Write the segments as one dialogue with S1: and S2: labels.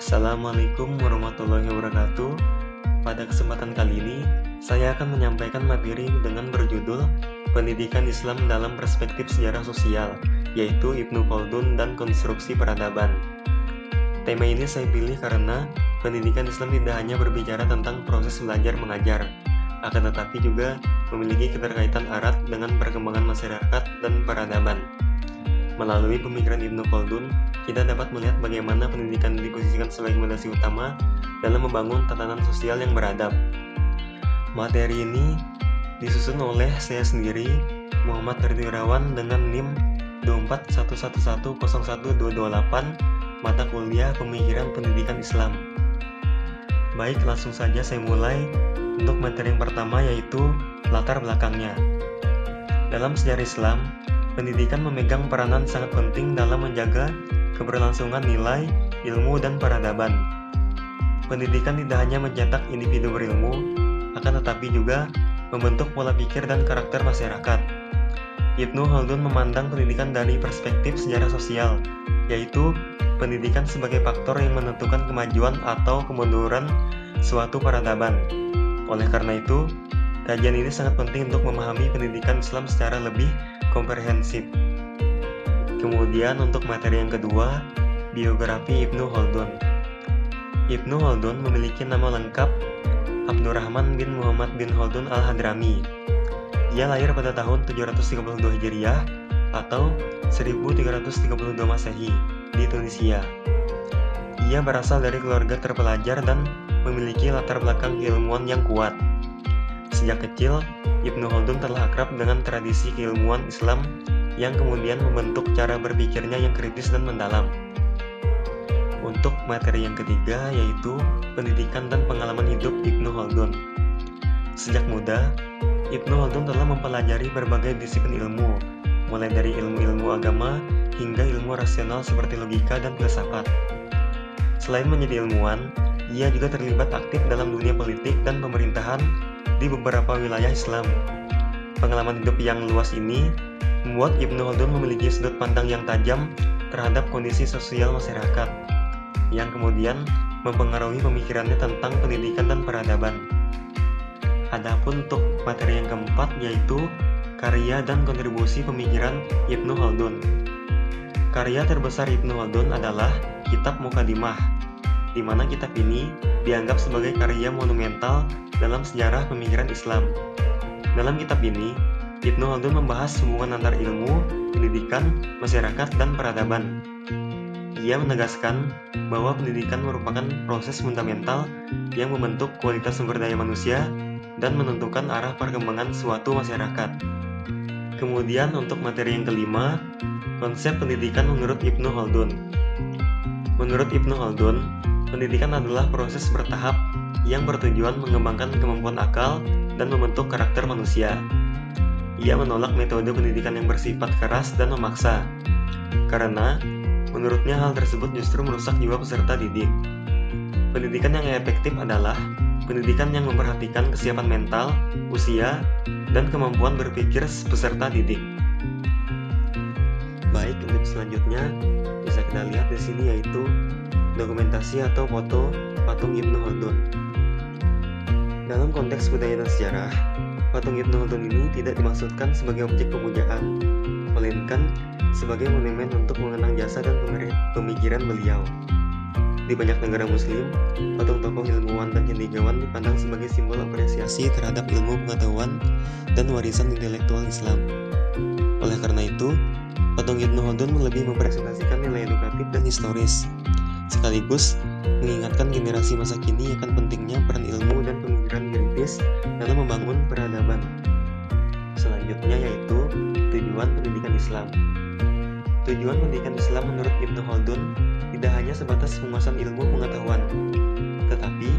S1: Assalamualaikum warahmatullahi wabarakatuh. Pada kesempatan kali ini, saya akan menyampaikan materi dengan berjudul Pendidikan Islam dalam Perspektif Sejarah Sosial, yaitu Ibnu Khaldun dan Konstruksi Peradaban. Tema ini saya pilih karena pendidikan Islam tidak hanya berbicara tentang proses belajar mengajar, akan tetapi juga memiliki keterkaitan erat dengan perkembangan masyarakat dan peradaban. Melalui pemikiran Ibnu Khaldun, kita dapat melihat bagaimana pendidikan diposisikan sebagai fondasi utama dalam membangun tatanan sosial yang beradab. Materi ini disusun oleh saya sendiri, Muhammad Ridho Irawan, dengan NIM 241101228, mata kuliah Pemikiran Pendidikan Islam. Baik, langsung saja saya mulai untuk materi yang pertama, yaitu latar belakangnya. Dalam sejarah Islam, pendidikan memegang peranan sangat penting dalam menjaga keberlangsungan nilai, ilmu, dan peradaban. Pendidikan tidak hanya mencetak individu berilmu, akan tetapi juga membentuk pola pikir dan karakter masyarakat. Ibnu Khaldun memandang pendidikan dari perspektif sejarah sosial, yaitu pendidikan sebagai faktor yang menentukan kemajuan atau kemunduran suatu peradaban. Oleh karena itu, kajian ini sangat penting untuk memahami pendidikan Islam secara lebih komprehensif. Kemudian untuk materi yang kedua, biografi Ibnu Khaldun. Ibnu Khaldun memiliki nama lengkap Abdurrahman bin Muhammad bin Khaldun al-Hadrami. Ia lahir pada tahun 732 Hijriah atau 1332 Masehi di Tunisia. Ia berasal dari keluarga terpelajar dan memiliki latar belakang keilmuan yang kuat. Sejak kecil, Ibnu Khaldun telah akrab dengan tradisi keilmuan Islam yang kemudian membentuk cara berpikirnya yang kritis dan mendalam. Untuk materi yang ketiga, yaitu pendidikan dan pengalaman hidup Ibnu Khaldun. Sejak muda, Ibnu Khaldun telah mempelajari berbagai disiplin ilmu, mulai dari ilmu-ilmu agama hingga ilmu rasional seperti logika dan filsafat. Selain menjadi ilmuwan, ia juga terlibat aktif dalam dunia politik dan pemerintahan di beberapa wilayah Islam. Pengalaman hidup yang luas ini membuat Ibnu Khaldun memiliki sudut pandang yang tajam terhadap kondisi sosial masyarakat, yang kemudian mempengaruhi pemikirannya tentang pendidikan dan peradaban. Adapun untuk materi yang keempat, yaitu karya dan kontribusi pemikiran Ibnu Khaldun. Karya terbesar Ibnu Khaldun adalah Kitab Muqaddimah, di mana kitab ini dianggap sebagai karya monumental dalam sejarah pemikiran Islam. Dalam kitab ini, Ibnu Khaldun membahas hubungan antar ilmu, pendidikan, masyarakat, dan peradaban. Ia menegaskan bahwa pendidikan merupakan proses fundamental yang membentuk kualitas sumber daya manusia dan menentukan arah perkembangan suatu masyarakat. Kemudian untuk materi yang kelima, konsep pendidikan menurut Ibnu Khaldun. Menurut Ibnu Khaldun, pendidikan adalah proses bertahap yang bertujuan mengembangkan kemampuan akal dan membentuk karakter manusia. Ia menolak metode pendidikan yang bersifat keras dan memaksa, karena menurutnya hal tersebut justru merusak jiwa peserta didik. Pendidikan yang efektif adalah pendidikan yang memperhatikan kesiapan mental, usia, dan kemampuan berpikir peserta didik. Baik, untuk selanjutnya bisa kita lihat di sini, yaitu dokumentasi atau foto patung Ibnu Khaldun. Dalam konteks budaya dan sejarah, patung Ibnu Khaldun ini tidak dimaksudkan sebagai objek pemujaan, melainkan sebagai monumen untuk mengenang jasa dan pemikiran beliau. Di banyak negara muslim, patung tokoh ilmuwan dan cendekiawan dipandang sebagai simbol apresiasi terhadap ilmu pengetahuan dan warisan intelektual Islam. Oleh karena itu, patung Ibnu Khaldun lebih mempresentasikan nilai edukatif dan historis, sekaligus mengingatkan generasi masa kini akan pentingnya peran ilmu dan pemikiran kritis dalam membangun peradaban. Selanjutnya yaitu tujuan pendidikan Islam. Tujuan pendidikan Islam menurut Ibnu Khaldun tidak hanya sebatas penguasaan ilmu pengetahuan, tetapi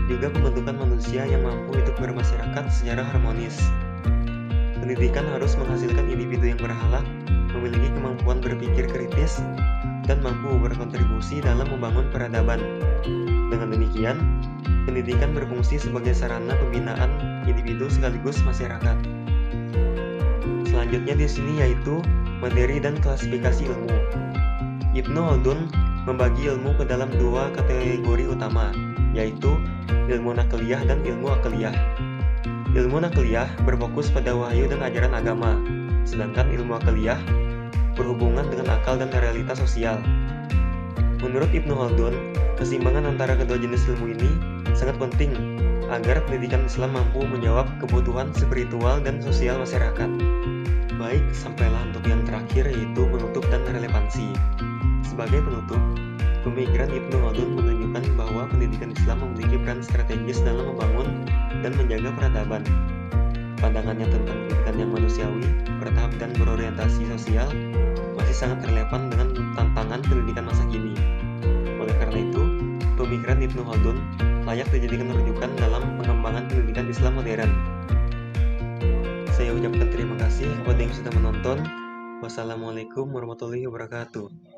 S1: juga pembentukan manusia yang mampu hidup bermasyarakat secara harmonis. Pendidikan harus menghasilkan individu yang berakhlak, memiliki kemampuan berpikir kritis, dan mampu berkontribusi dalam membangun peradaban. Dengan demikian, pendidikan berfungsi sebagai sarana pembinaan individu sekaligus masyarakat. Selanjutnya di sini yaitu materi dan klasifikasi ilmu. Ibnu Khaldun membagi ilmu ke dalam dua kategori utama, yaitu ilmu nakliyah dan ilmu akliyah. Ilmu nakliyah berfokus pada wahyu dan ajaran agama, sedangkan ilmu akliyah berhubungan dengan akal dan realitas sosial. Menurut Ibnu Khaldun, keseimbangan antara kedua jenis ilmu ini sangat penting agar pendidikan Islam mampu menjawab kebutuhan spiritual dan sosial masyarakat. Baik, sampailah untuk yang terakhir, yaitu penutup dan relevansi. Sebagai penutup, pemikiran Ibnu Khaldun menunjukkan bahwa pendidikan Islam memiliki peran strategis dalam membangun dan menjaga peradaban. Pandangannya tentang pendidikan yang manusiawi, bertahap dan berorientasi sosial masih sangat relevan dengan tantangan pendidikan masa kini. Oleh karena itu, pemikiran Ibnu Khaldun layak dijadikan rujukan dalam pengembangan pendidikan Islam modern. Saya ucapkan terima kasih kepada yang sudah menonton. Wassalamualaikum warahmatullahi wabarakatuh.